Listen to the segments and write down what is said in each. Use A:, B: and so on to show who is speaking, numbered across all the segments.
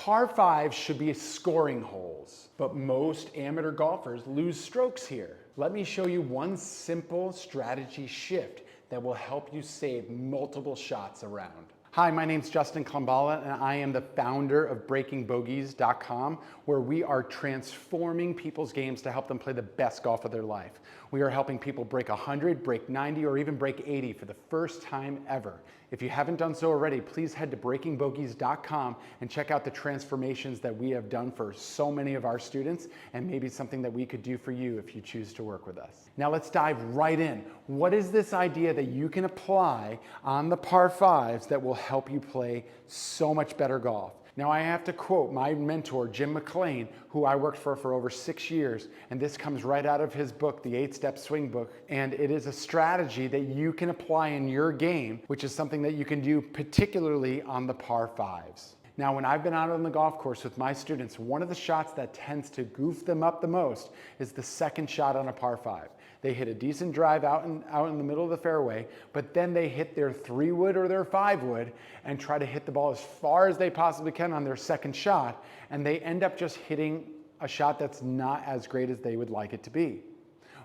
A: Par fives should be scoring holes, but most amateur golfers lose strokes here. Let me show you one simple strategy shift that will help you save multiple shots around. Hi, my name's Justin Klambala, and I am the founder of BreakingBogeys.com, where we are transforming people's games to help them play the best golf of their life. We are helping people break 100, break 90, or even break 80 for the first time ever. If you haven't done so already, please head to BreakingBogeys.com and check out the transformations that we have done for so many of our students, and maybe something that we could do for you if you choose to work with us. Now let's dive right in. What is this idea that you can apply on the par fives that will help you play so much better golf? Now I have to quote my mentor, Jim McLean, who I worked for over 6 years, and this comes right out of his book, the 8-Step Swing Book, and it is a strategy that you can apply in your game, which is something that you can do particularly on the par fives. Now, when I've been out on the golf course with my students, one of the shots that tends to goof them up the most is the second shot on a par five. They hit a decent drive out in the middle of the fairway, but then they hit their 3-wood or their 5-wood and try to hit the ball as far as they possibly can on their second shot, and they end up just hitting a shot that's not as great as they would like it to be.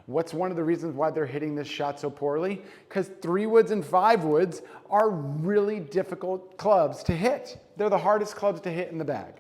A: What's one of the reasons why they're hitting this shot so poorly? Because 3-woods and 5-woods are really difficult clubs to hit. They're the hardest clubs to hit in the bag.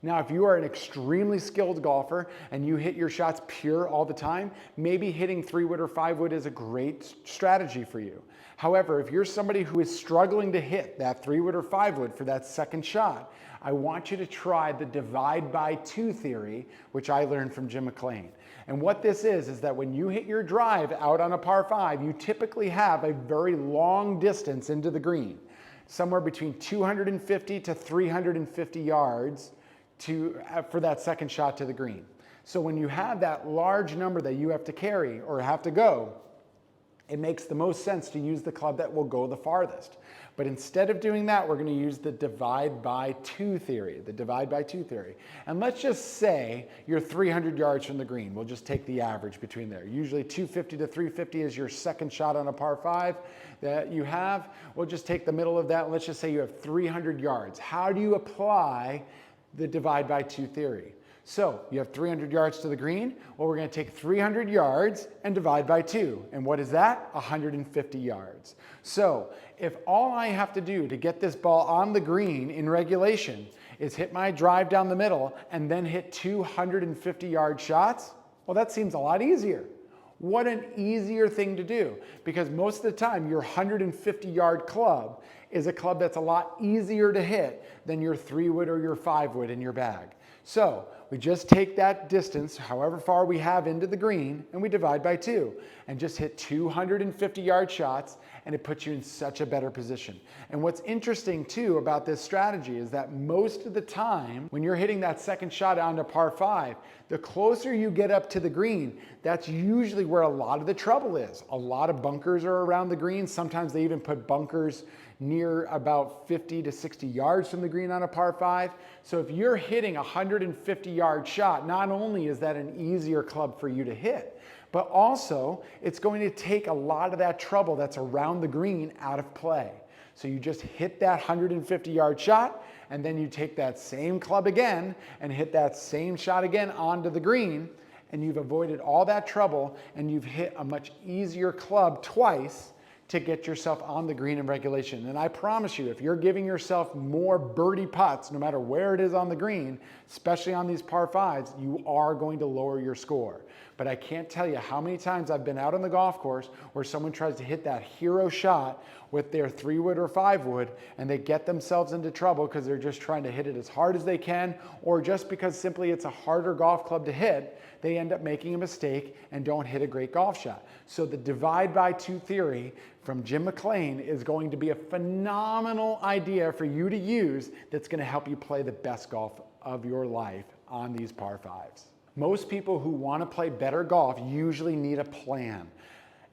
A: Now, if you are an extremely skilled golfer and you hit your shots pure all the time, maybe hitting 3-wood or 5-wood is a great strategy for you. However, if you're somebody who is struggling to hit that 3-wood or 5-wood for that second shot, I want you to try the divide by 2 theory, which I learned from Jim McLean. And what this is that when you hit your drive out on a par 5, you typically have a very long distance into the green, somewhere between 250 to 350 yards for that second shot to the green. So when you have that large number that you have to carry or have to go, it makes the most sense to use the club that will go the farthest. But instead of doing that, we're going to use the divide by 2 theory, And let's just say you're 300 yards from the green. We'll just take the average between there. Usually 250 to 350 is your second shot on a par 5 that you have. We'll just take the middle of that, and let's just say you have 300 yards. How do you apply the divide by 2 theory? So you have 300 yards to the green. Well, we're going to take 300 yards and divide by 2. And what is that? 150 yards. So if all I have to do to get this ball on the green in regulation is hit my drive down the middle and then hit 250-yard shots, well, that seems a lot easier. What an easier thing to do, because most of the time your 150-yard club is a club that's a lot easier to hit than your 3-wood or your 5-wood in your bag. So we just take that distance, however far we have into the green, and we divide by 2 and just hit 250-yard shots, and it puts you in such a better position. And what's interesting too about this strategy is that most of the time when you're hitting that second shot onto par 5, the closer you get up to the green, that's usually where a lot of the trouble is. A lot of bunkers are around the green. Sometimes they even put bunkers near about 50 to 60 yards from the green on a par 5. So if you're hitting a 150-yard shot, not only is that an easier club for you to hit, but also it's going to take a lot of that trouble that's around the green out of play. So you just hit that 150-yard shot, and then you take that same club again and hit that same shot again onto the green, and you've avoided all that trouble, and you've hit a much easier club twice to get yourself on the green in regulation. And I promise you, if you're giving yourself more birdie putts, no matter where it is on the green, especially on these par 5s, you are going to lower your score. But I can't tell you how many times I've been out on the golf course where someone tries to hit that hero shot with their 3-wood or 5-wood, and they get themselves into trouble because they're just trying to hit it as hard as they can, or just because simply it's a harder golf club to hit, they end up making a mistake and don't hit a great golf shot. So the divide by 2 theory from Jim McLean is going to be a phenomenal idea for you to use that's going to help you play the best golf of your life on these par 5s. Most people who want to play better golf usually need a plan.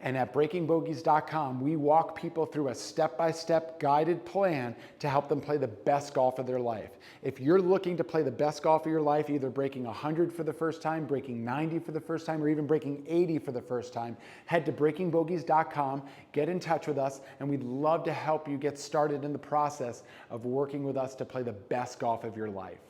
A: And at breakingbogeys.com, we walk people through a step-by-step guided plan to help them play the best golf of their life. If you're looking to play the best golf of your life, either breaking 100 for the first time, breaking 90 for the first time, or even breaking 80 for the first time, head to breakingbogeys.com, get in touch with us, and we'd love to help you get started in the process of working with us to play the best golf of your life.